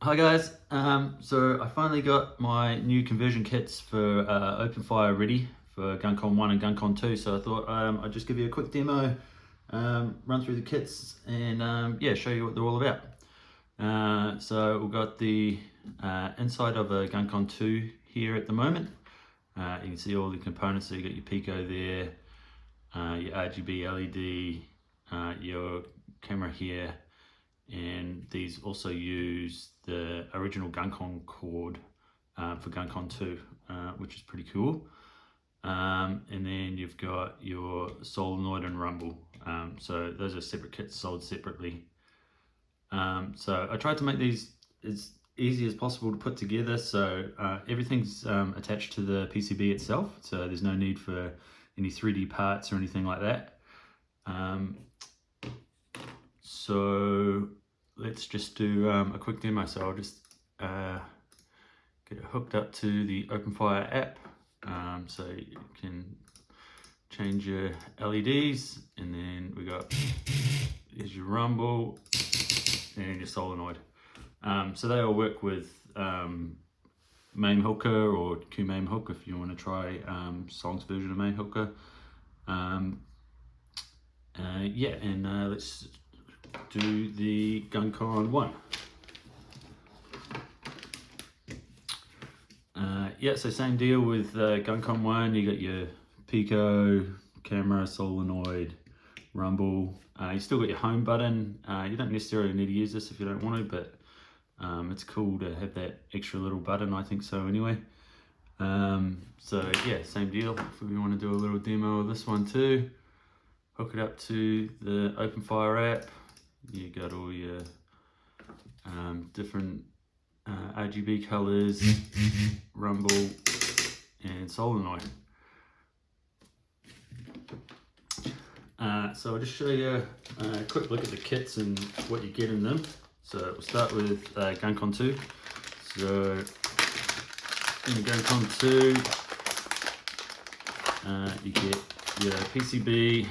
Hi guys, so I finally got my new conversion kits for OpenFIRE ready for GunCon 1 and GunCon 2, so I thought I'd just give you a quick demo, run through the kits and yeah, show you what they're all about. So we've got the inside of a GunCon 2 here at the moment. You can see all the components, so you got your Pico there, your RGB LED, your camera here, and these also use the original GunCon cord for GunCon 2, which is pretty cool. And then you've got your Solenoid and Rumble. So those are separate kits sold separately. So I tried to make these as easy as possible to put together. So everything's attached to the PCB itself. So there's no need for any 3D parts or anything like that. So let's just do a quick demo. So I'll just get it hooked up to the OpenFIRE app, so you can change your LEDs, and then we got here's your Rumble and your Solenoid. So they all work with MAME Hooker or QMAME Hook if you want to try Song's version of MAME Hooker. Yeah, and let's do the GunCon 1. Yeah, so same deal with GunCon 1. You got your Pico, camera, Solenoid, Rumble. You still got your home button. You don't necessarily need to use this if you don't want to, but it's cool to have that extra little button, I think so anyway. So yeah, same deal. If we want to do a little demo of this one too, hook it up to the OpenFIRE app. You got all your different RGB colors, Rumble and Solenoid. So I'll just show you a quick look at the kits and what you get in them. So we'll start with GunCon 2. So in the GunCon 2, you get your PCB,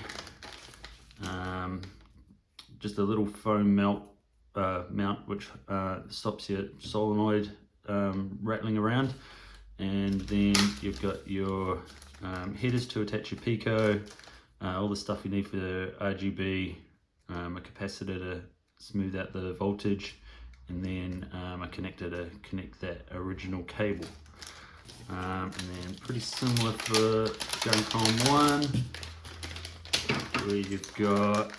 just a little foam mount which stops your solenoid rattling around, and then you've got your headers to attach your Pico, all the stuff you need for the RGB, a capacitor to smooth out the voltage, and then a connector to connect that original cable. And then pretty similar for GunCon 1, where you've got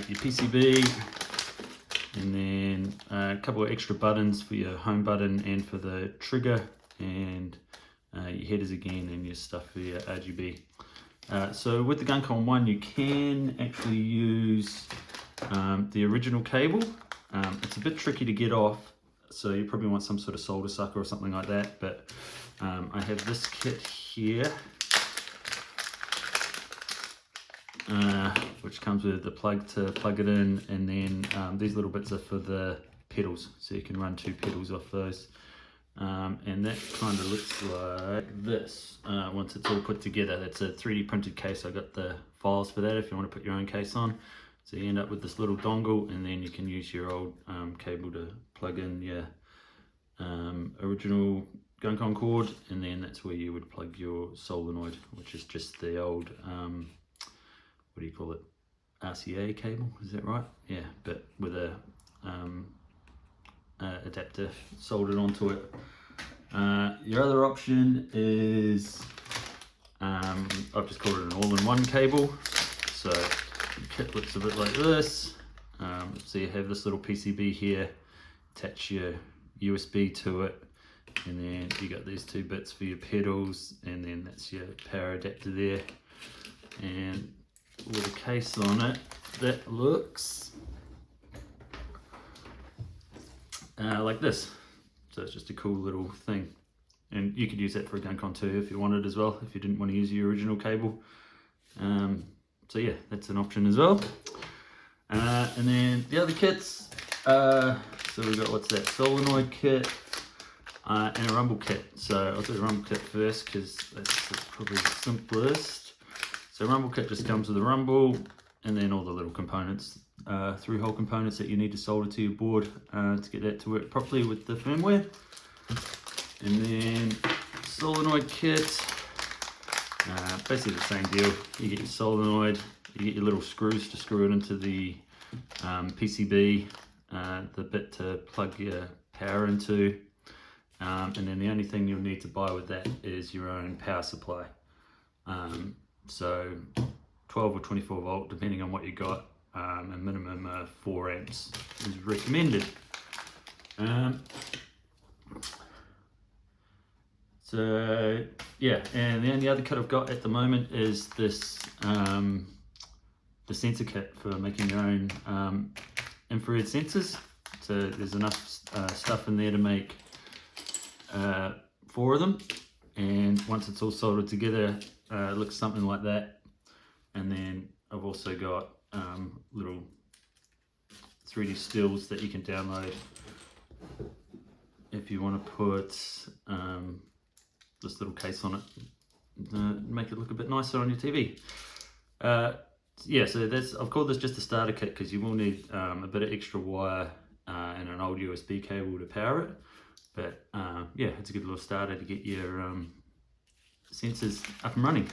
your PCB, and then a couple of extra buttons for your home button and for the trigger, and your headers again, and your stuff for your RGB. So with the GunCon 1, you can actually use the original cable. It's a bit tricky to get off, so you probably want some sort of solder sucker or something like that, but I have this kit here, which comes with the plug to plug it in, and then these little bits are for the pedals, so you can run 2 pedals off those. And that kind of looks like this once it's all put together. That's a 3D printed case. I got the files for that if you want to put your own case on. So you end up with this little dongle, and then you can use your old cable to plug in your original GunCon cord, and then that's where you would plug your Solenoid, which is just the old what do you call it, RCA cable, is that right? Yeah, but with a adapter soldered onto it. Your other option is I've just called it an all-in-one cable. So the kit looks a bit like this. So you have this little PCB here, attach your USB to it, and then you got these 2 bits for your pedals, and then that's your power adapter there. And with a case on it that looks like this. So it's just a cool little thing, and you could use that for a GunCon 2 if you wanted as well, if you didn't want to use your original cable. So yeah, that's an option as well. And then the other kits, so we've got, what's that, Solenoid kit and a Rumble kit. So I'll do the Rumble kit first because that's probably the simplest. So Rumble kit just comes with a Rumble, and then all the little components, through-hole components that you need to solder to your board to get that to work properly with the firmware. And then solenoid kit, basically the same deal. You get your solenoid, you get your little screws to screw it into the PCB, the bit to plug your power into, and then the only thing you'll need to buy with that is your own power supply. So 12 or 24 volt, depending on what you got. A minimum of 4 amps is recommended. So yeah, and the only other kit I've got at the moment is this the sensor kit for making your own infrared sensors. So there's enough stuff in there to make 4 of them, and once it's all soldered together, it looks something like that. And then I've also got little 3D stills that you can download if you want to put this little case on it, make it look a bit nicer on your TV. Yeah, so that's, I've called this just a starter kit because you will need a bit of extra wire and an old USB cable to power it. But yeah, it's a good little starter to get your sensors up and running.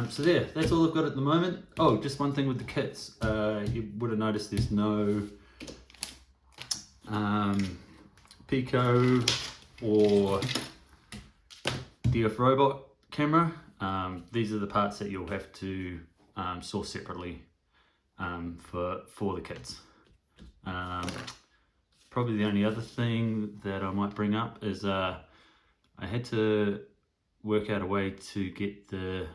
So there, that's all I've got at the moment. Oh, just one thing with the kits. You would have noticed there's no Pico or DF robot camera. These are the parts that you'll have to source separately for the kits. Probably the only other thing that I might bring up is I had to work out a way to get the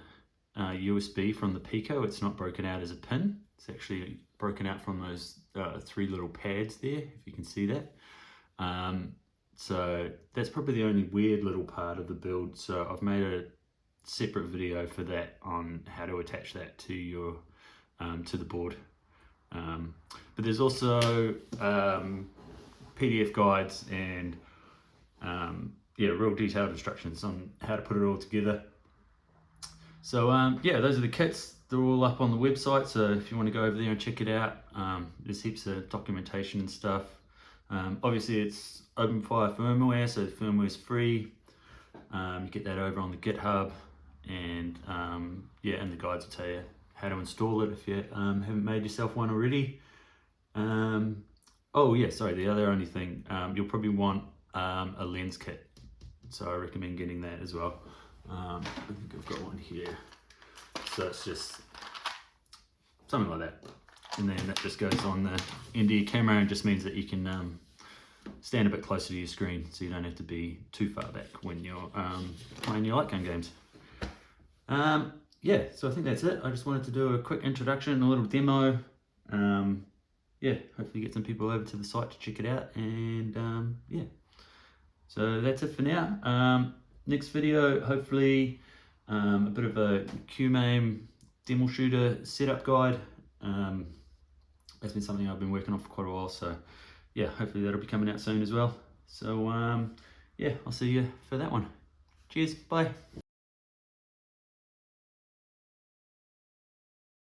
USB from the Pico. It's not broken out as a pin. It's actually broken out from those 3 little pads there, if you can see that. So that's probably the only weird little part of the build. So I've made a separate video for that on how to attach that to your to the board. But there's also PDF guides and yeah, real detailed instructions on how to put it all together. So yeah, those are the kits. They're all up on the website, so if you want to go over there and check it out, there's heaps of documentation and stuff. Obviously it's OpenFIRE firmware, so the firmware is free. You get that over on the GitHub, and yeah, and the guides will tell you how to install it if you haven't made yourself one already. Oh yeah, sorry, the other only thing, you'll probably want a lens kit, so I recommend getting that as well. I think I've got one here, so it's just something like that, and then that just goes on the end of your camera and just means that you can stand a bit closer to your screen, so you don't have to be too far back when you're playing your light gun games. Yeah, so I think that's it. I just wanted to do a quick introduction, a little demo. Yeah, hopefully get some people over to the site to check it out, and yeah, so that's it for now. Next video, hopefully a bit of a QMAIM demo shooter setup guide. That's been something I've been working on for quite a while, so yeah, hopefully that'll be coming out soon as well. So yeah, I'll see you for that one. Cheers, bye.